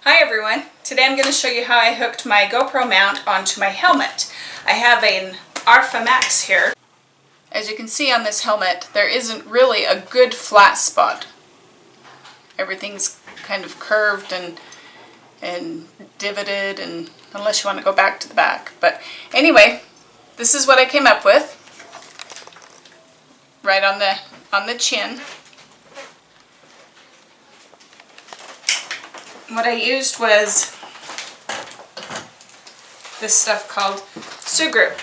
Hi everyone, today I'm going to show you how I hooked my GoPro mount onto my helmet. I have an Arfa Max here. As you can see on this helmet, there isn't really a good flat spot. Everything's kind of curved and divoted, and unless you want to go back to the back. But anyway, this is what I came up with. Right on the chin. What I used was this stuff called Sugru.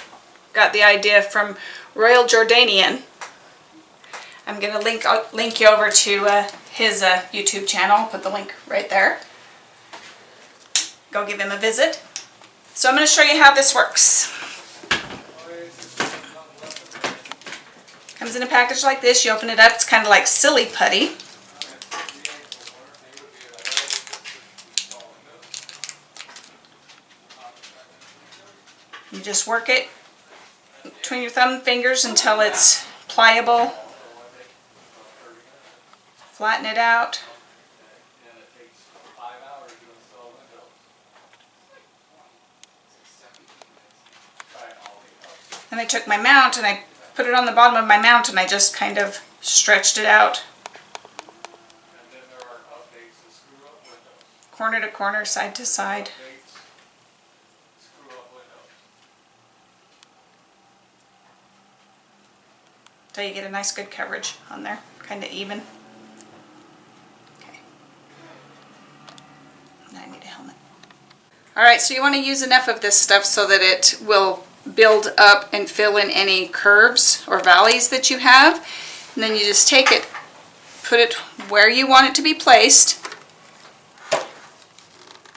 Got the idea from Royal Jordanian. I'm going to link you over to his YouTube channel. I'll put the link right there. Go give him a visit. So I'm going to show you how this works. Comes in a package like this. You open it up. It's kind of like silly putty. You just work it between your thumb and fingers until it's pliable. Flatten it out. Then I took my mount and I put it on the bottom of my mount and I just kind of stretched it out. Corner to corner, side to side. So you get a nice good coverage on there, kind of even. Okay. Now I need a helmet. Alright, so you want to use enough of this stuff so that it will build up and fill in any curves or valleys that you have. And then you just take it, put it where you want it to be placed,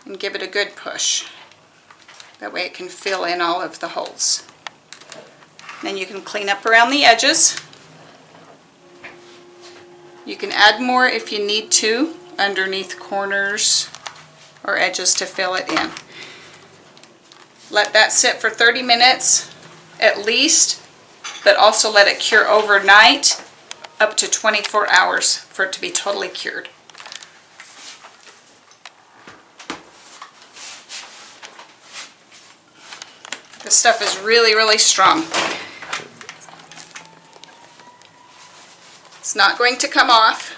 and give it a good push. That way it can fill in all of the holes. Then you can clean up around the edges. You can add more if you need to underneath corners or edges to fill it in. Let that sit for 30 minutes at least, but also let it cure overnight, up to 24 hours for it to be totally cured. This stuff is really, really strong. It's not going to come off.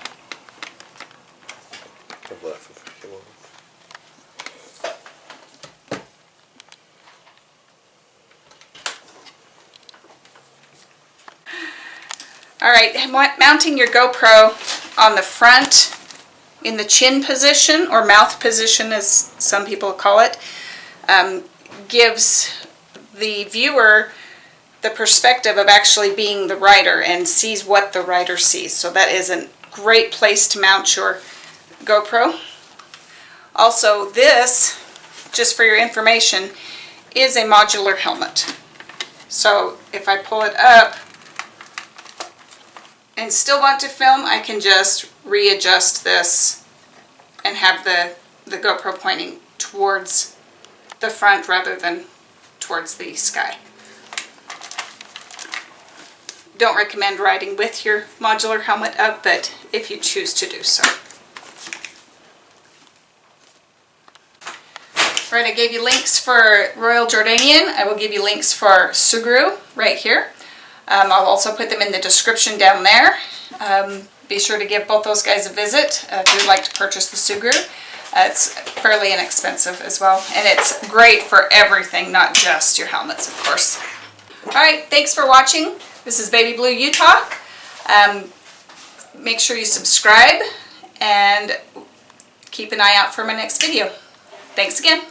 Alright, mounting your GoPro on the front in the chin position, or mouth position as some people call it, gives the viewer the perspective of actually being the rider and sees what the rider sees. So that is a great place to mount your GoPro. Also, this, just for your information, is a modular helmet. So if I pull it up and still want to film, I can just readjust this and have the GoPro pointing towards the front rather than towards the sky. Don't recommend riding with your modular helmet up, but if you choose to do so. Alright, I gave you links for Royal Jordanian. I will give you links for Sugru right here. I'll also put them in the description down there. Be sure to give both those guys a visit if you'd like to purchase the Sugru. It's fairly inexpensive as well, and it's great for everything, not just your helmets, of course. Alright, thanks for watching. This is Baby Blue Utah. Make sure you subscribe and keep an eye out for my next video. Thanks again.